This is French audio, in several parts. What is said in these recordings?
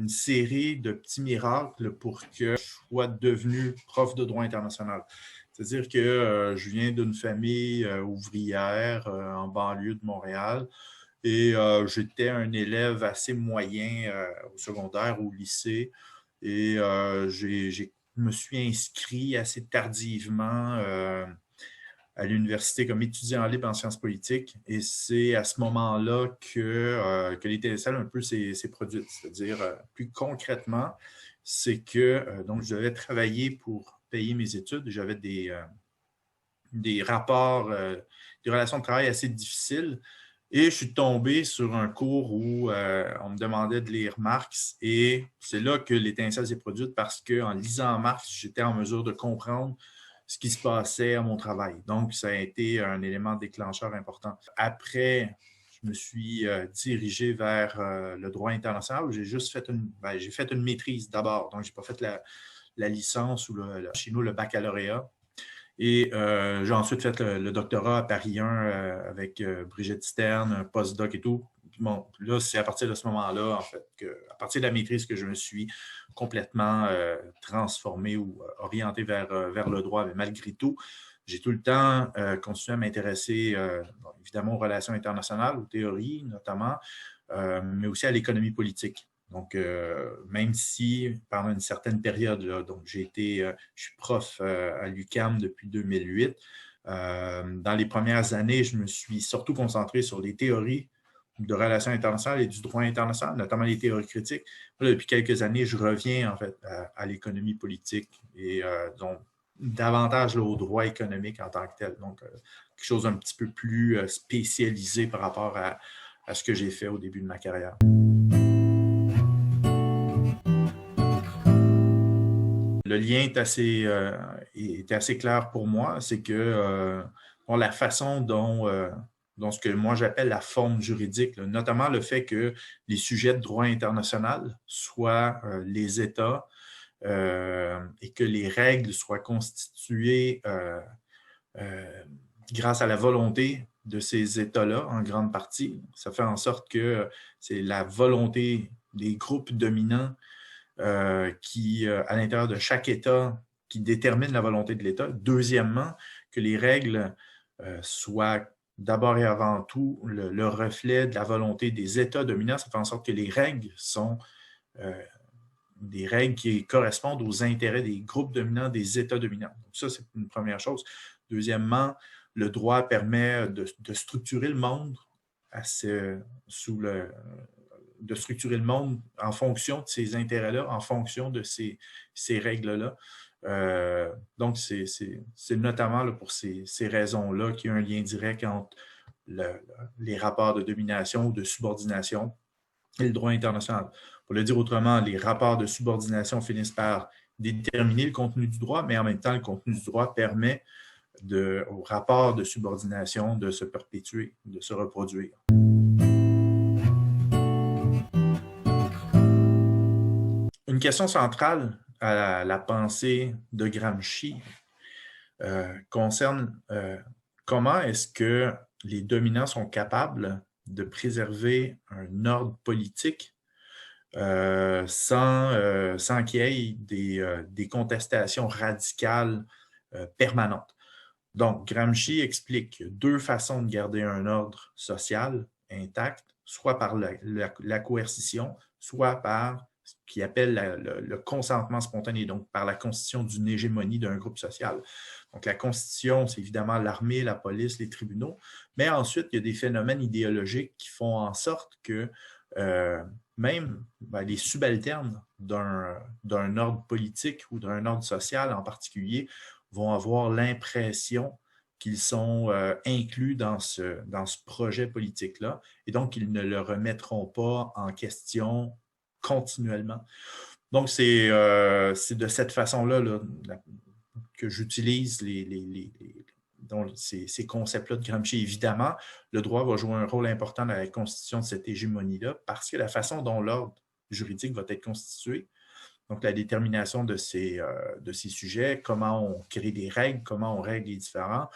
une série de petits miracles pour que je sois devenu prof de droit international. C'est-à-dire que je viens d'une famille ouvrière en banlieue de Montréal et j'étais un élève assez moyen au secondaire, au lycée et je me suis inscrit assez tardivement à l'université comme étudiant libre en sciences politiques. Et c'est à ce moment-là que l'étincelle un peu s'est produite. C'est-à-dire, plus concrètement, c'est que donc je devais travailler pour payer mes études. J'avais des rapports, des relations de travail assez difficiles. Et je suis tombé sur un cours où on me demandait de lire Marx et c'est là que l'étincelle s'est produite parce qu'en lisant Marx, j'étais en mesure de comprendre ce qui se passait à mon travail. Donc, ça a été un élément déclencheur important. Après, je me suis dirigé vers le droit international où j'ai juste fait j'ai fait une maîtrise d'abord. Donc, je n'ai pas fait la licence ou chez nous, le baccalauréat. Et j'ai ensuite fait le doctorat à Paris 1 avec Brigitte Stern, un postdoc et tout. Bon, là, c'est à partir de ce moment-là, en fait, à partir de la maîtrise que je me suis complètement transformé ou orienté vers le droit. Mais malgré tout, j'ai tout le temps continué à m'intéresser, évidemment, aux relations internationales, aux théories notamment, mais aussi à l'économie politique. Donc, même si pendant une certaine période, là, donc je suis prof à l'UQAM depuis 2008, dans les premières années, je me suis surtout concentré sur les théories de relations internationales et du droit international, notamment les théories critiques. Là, depuis quelques années, je reviens en fait à l'économie politique et donc davantage là, au droit économique en tant que tel. Donc, quelque chose d'un petit peu plus spécialisé par rapport à ce que j'ai fait au début de ma carrière. Le lien est assez clair pour moi, c'est que la façon dont ce que moi j'appelle la forme juridique, là, notamment le fait que les sujets de droit international soient les États et que les règles soient constituées grâce à la volonté de ces États-là, en grande partie. Ça fait en sorte que c'est la volonté des groupes dominants qui, à l'intérieur de chaque État, qui détermine la volonté de l'État. Deuxièmement, que les règles soient d'abord et avant tout le reflet de la volonté des États dominants. Ça fait en sorte que les règles sont des règles qui correspondent aux intérêts des groupes dominants, des États dominants. Donc ça, c'est une première chose. Deuxièmement, le droit permet de structurer le monde de structurer le monde en fonction de ces intérêts-là, en fonction de ces règles-là. Donc, c'est notamment là, pour ces raisons-là qu'il y a un lien direct entre les rapports de domination ou de subordination et le droit international. Pour le dire autrement, les rapports de subordination finissent par déterminer le contenu du droit, mais en même temps, le contenu du droit permet aux rapports de subordination de se perpétuer, de se reproduire. Une question centrale à la pensée de Gramsci concerne comment est-ce que les dominants sont capables de préserver un ordre politique sans qu'il y ait des contestations radicales permanentes. Donc, Gramsci explique deux façons de garder un ordre social intact, soit par la coercition, soit par ce qu'il appelle le consentement spontané, donc par la constitution d'une hégémonie d'un groupe social. Donc, la constitution, c'est évidemment l'armée, la police, les tribunaux, mais ensuite, il y a des phénomènes idéologiques qui font en sorte que même les subalternes d'un ordre politique ou d'un ordre social en particulier vont avoir l'impression qu'ils sont inclus dans ce projet politique-là et donc ils ne le remettront pas en question continuellement. Donc, c'est de cette façon-là là, que j'utilise ces concepts-là de Gramsci. Évidemment, le droit va jouer un rôle important dans la constitution de cette hégémonie-là parce que la façon dont l'ordre juridique va être constitué, donc la détermination de ces sujets, comment on crée des règles, comment on règle les différends.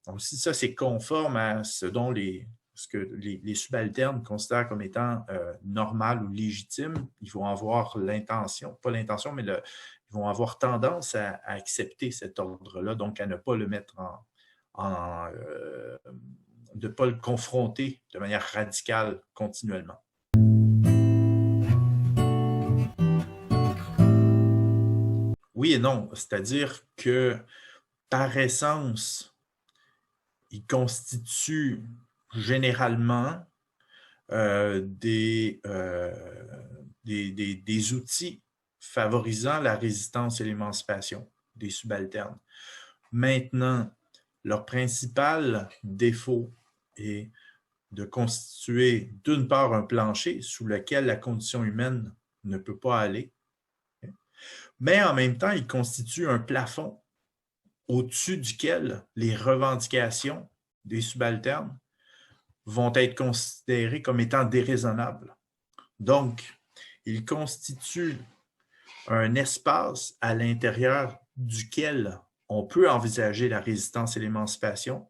Donc, si ça, c'est conforme à ce dont les ce que les subalternes considèrent comme étant normal ou légitime, ils vont avoir l'intention, pas l'intention, mais ils vont avoir tendance à accepter cet ordre-là, donc à ne pas le mettre de ne pas le confronter de manière radicale continuellement. Oui et non, c'est-à-dire que par essence, il constitue généralement des outils favorisant la résistance et l'émancipation des subalternes. Maintenant, leur principal défaut est de constituer d'une part un plancher sous lequel la condition humaine ne peut pas aller, mais en même temps, il constitue un plafond au-dessus duquel les revendications des subalternes vont être considérées comme étant déraisonnables. Donc, il constitue un espace à l'intérieur duquel on peut envisager la résistance et l'émancipation,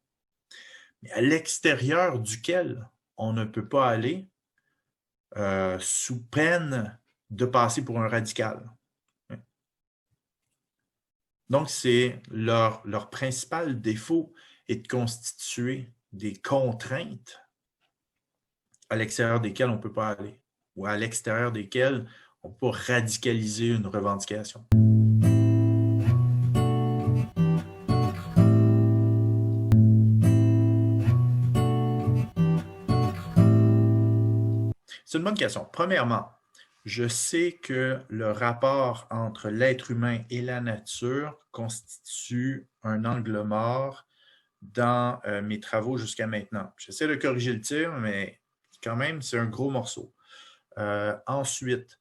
mais à l'extérieur duquel on ne peut pas aller sous peine de passer pour un radical. Donc, c'est leur principal défaut est de constituer des contraintes à l'extérieur desquelles on ne peut pas aller ou à l'extérieur desquelles on peut radicaliser une revendication. C'est une bonne question. Premièrement, je sais que le rapport entre l'être humain et la nature constitue un angle mort dans mes travaux jusqu'à maintenant. J'essaie de corriger le tir, mais quand même, c'est un gros morceau. Ensuite,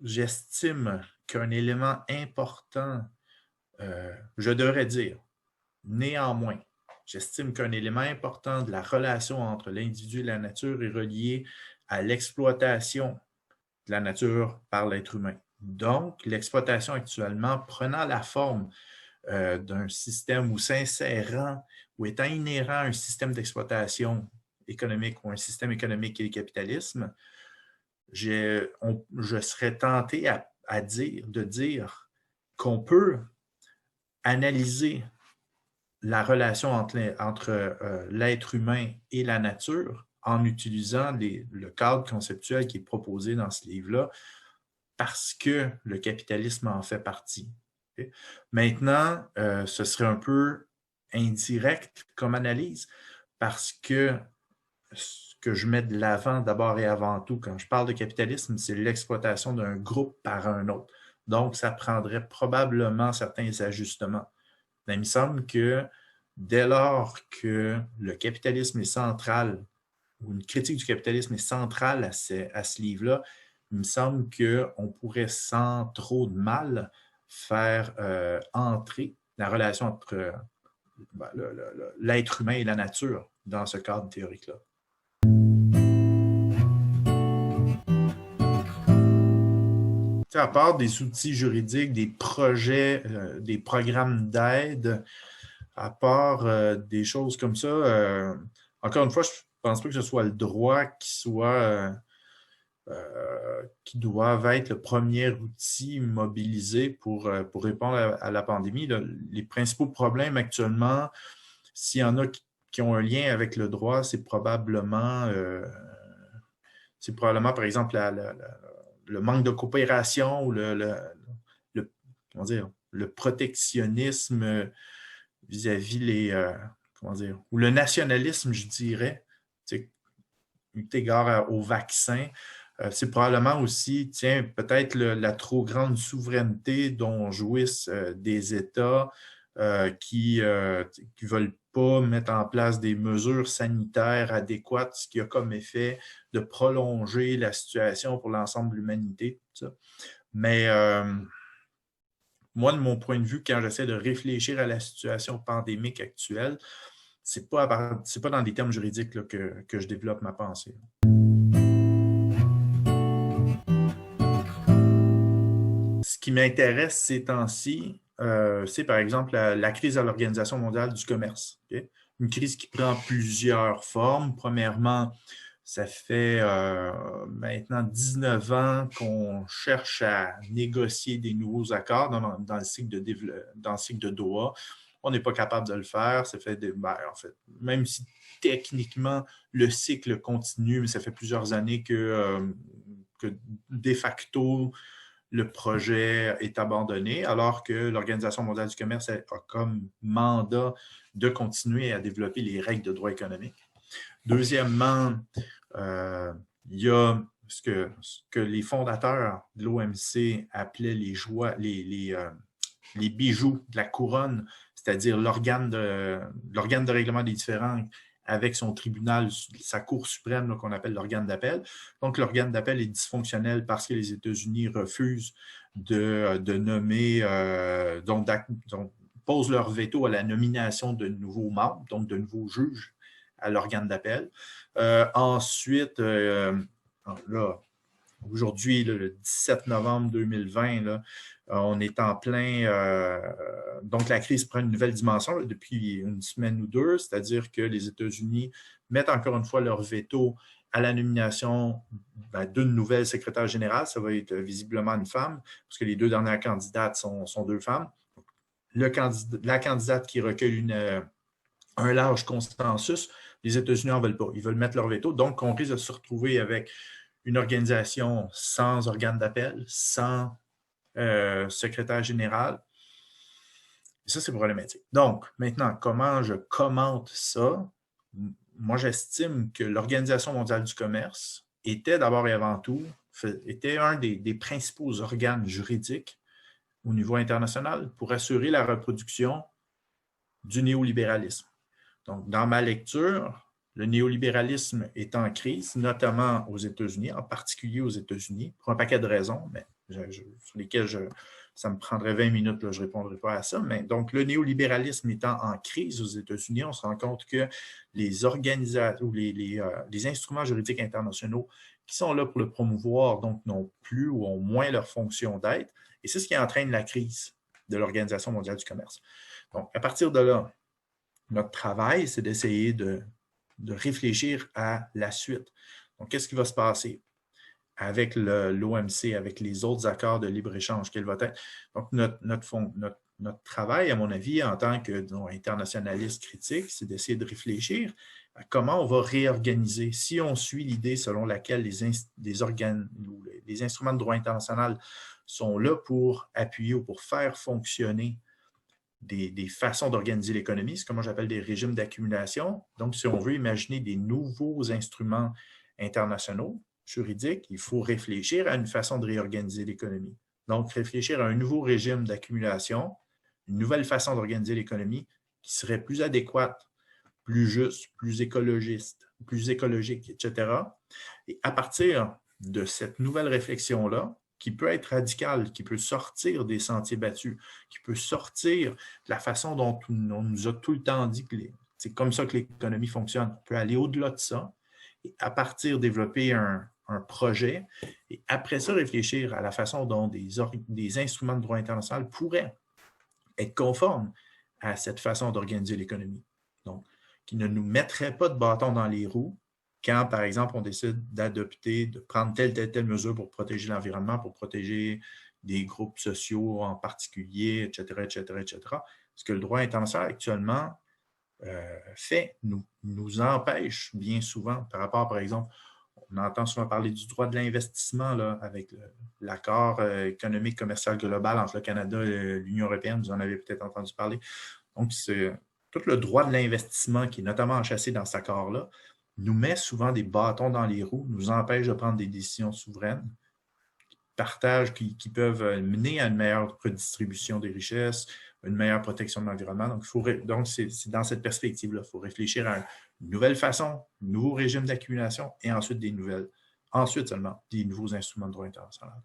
j'estime qu'un élément important, je devrais dire, néanmoins, j'estime qu'un élément important de la relation entre l'individu et la nature est relié à l'exploitation de la nature par l'être humain. Donc, l'exploitation actuellement prenant la forme d'un système ou s'insérant ou étant inhérent à un système d'exploitation économique ou un système économique et le capitalisme, je serais tenté de dire qu'on peut analyser la relation entre l'être humain et la nature en utilisant le cadre conceptuel qui est proposé dans ce livre-là, parce que le capitalisme en fait partie. Okay? Maintenant, ce serait un peu indirect comme analyse, parce que ce que je mets de l'avant d'abord et avant tout, quand je parle de capitalisme, c'est l'exploitation d'un groupe par un autre. Donc, ça prendrait probablement certains ajustements. Mais il me semble que dès lors que le capitalisme est central, ou une critique du capitalisme est centrale à ce livre-là, il me semble qu'on pourrait sans trop de mal faire entrer la relation entre l'être humain et la nature dans ce cadre théorique-là. À part des outils juridiques, des projets, des programmes d'aide, à part des choses comme ça, encore une fois, je ne pense pas que ce soit le droit qui doivent être le premier outil mobilisé pour répondre à la pandémie. Les principaux problèmes actuellement, s'il y en a qui ont un lien avec le droit, c'est probablement, par exemple, le manque de coopération ou comment dire, le protectionnisme vis-à-vis ou le nationalisme, je dirais, eu égard au vaccin. C'est probablement aussi, peut-être la trop grande souveraineté dont jouissent des États qui ne veulent pas mettre en place des mesures sanitaires adéquates, ce qui a comme effet de prolonger la situation pour l'ensemble de l'humanité. Mais moi, de mon point de vue, quand j'essaie de réfléchir à la situation pandémique actuelle, c'est pas dans des termes juridiques là, que je développe ma pensée. Ce qui m'intéresse ces temps-ci, c'est par exemple la crise à l'Organisation mondiale du commerce. Okay? une crise qui prend plusieurs formes. Premièrement, ça fait maintenant 19 ans qu'on cherche à négocier des nouveaux accords dans le cycle de Doha. On n'est pas capable de le faire. Ça fait en fait, même si techniquement le cycle continue, mais ça fait plusieurs années que de facto le projet est abandonné, alors que l'Organisation mondiale du commerce a comme mandat de continuer à développer les règles de droit économique. Deuxièmement, il y a ce que les fondateurs de l'OMC appelaient les bijoux de la couronne, c'est-à-dire l'organe de règlement des différends avec son tribunal, sa Cour suprême qu'on appelle l'organe d'appel. Donc, l'organe d'appel est dysfonctionnel parce que les États-Unis refusent de nommer, donc posent leur veto à la nomination de nouveaux membres, donc de nouveaux juges à l'organe d'appel. Ensuite, là, aujourd'hui, le 17 novembre 2020, là, on est en plein... donc, la crise prend une nouvelle dimension là, depuis une semaine ou deux, c'est-à-dire que les États-Unis mettent encore une fois leur veto à la nomination d'une nouvelle secrétaire générale. Ça va être visiblement une femme, parce que les deux dernières candidates sont deux femmes. La candidate qui recueille un large consensus, les États-Unis n'en veulent pas. Ils veulent mettre leur veto. Donc, on risque de se retrouver avec une organisation sans organe d'appel, sans secrétaire général. Et ça, c'est problématique. Donc, maintenant, comment je commente ça? Moi, j'estime que l'Organisation mondiale du commerce était d'abord et avant tout, était un des principaux organes juridiques au niveau international pour assurer la reproduction du néolibéralisme. Donc, dans ma lecture, le néolibéralisme est en crise, notamment aux États-Unis, en particulier aux États-Unis, pour un paquet de raisons, mais sur lesquelles ça me prendrait 20 minutes, là, je ne répondrai pas à ça. Mais donc, le néolibéralisme étant en crise aux États-Unis, on se rend compte que les organisations ou les instruments juridiques internationaux qui sont là pour le promouvoir, donc n'ont plus ou ont moins leur fonction d'être. Et c'est ce qui entraîne la crise de l'Organisation mondiale du commerce. Donc, à partir de là, notre travail, c'est d'essayer de réfléchir à la suite. Donc, qu'est-ce qui va se passer avec l'OMC, avec les autres accords de libre-échange? Quel va être? Donc, notre travail, à mon avis, en tant qu'internationaliste critique, c'est d'essayer de réfléchir à comment on va réorganiser. Si on suit l'idée selon laquelle les organes ou les instruments de droit international sont là pour appuyer ou pour faire fonctionner des façons d'organiser l'économie, c'est comme j'appelle des régimes d'accumulation. Donc, si on veut imaginer des nouveaux instruments internationaux, juridiques, il faut réfléchir à une façon de réorganiser l'économie. Donc, réfléchir à un nouveau régime d'accumulation, une nouvelle façon d'organiser l'économie qui serait plus adéquate, plus juste, plus écologique, etc. Et à partir de cette nouvelle réflexion-là, qui peut être radicale, qui peut sortir des sentiers battus, qui peut sortir de la façon dont on nous a tout le temps dit que c'est comme ça que l'économie fonctionne. On peut aller au-delà de ça et à partir développer un projet et après ça réfléchir à la façon dont des instruments de droit international pourraient être conformes à cette façon d'organiser l'économie. Donc, qui ne nous mettrait pas de bâton dans les roues quand, par exemple, on décide d'adopter, de prendre telle mesure pour protéger l'environnement, pour protéger des groupes sociaux en particulier, etc., etc., etc. Ce que le droit international actuellement fait nous empêche bien souvent par rapport, par exemple, on entend souvent parler du droit de l'investissement là, avec l'accord économique commercial global entre le Canada et l'Union européenne, vous en avez peut-être entendu parler. Donc, c'est tout le droit de l'investissement qui est notamment enchâssé dans cet accord-là, nous met souvent des bâtons dans les roues, nous empêche de prendre des décisions souveraines, qui peuvent mener à une meilleure redistribution des richesses, une meilleure protection de l'environnement. Donc, c'est dans cette perspective-là. Il faut réfléchir à une nouvelle façon, un nouveau régime d'accumulation et ensuite seulement des nouveaux instruments de droit international.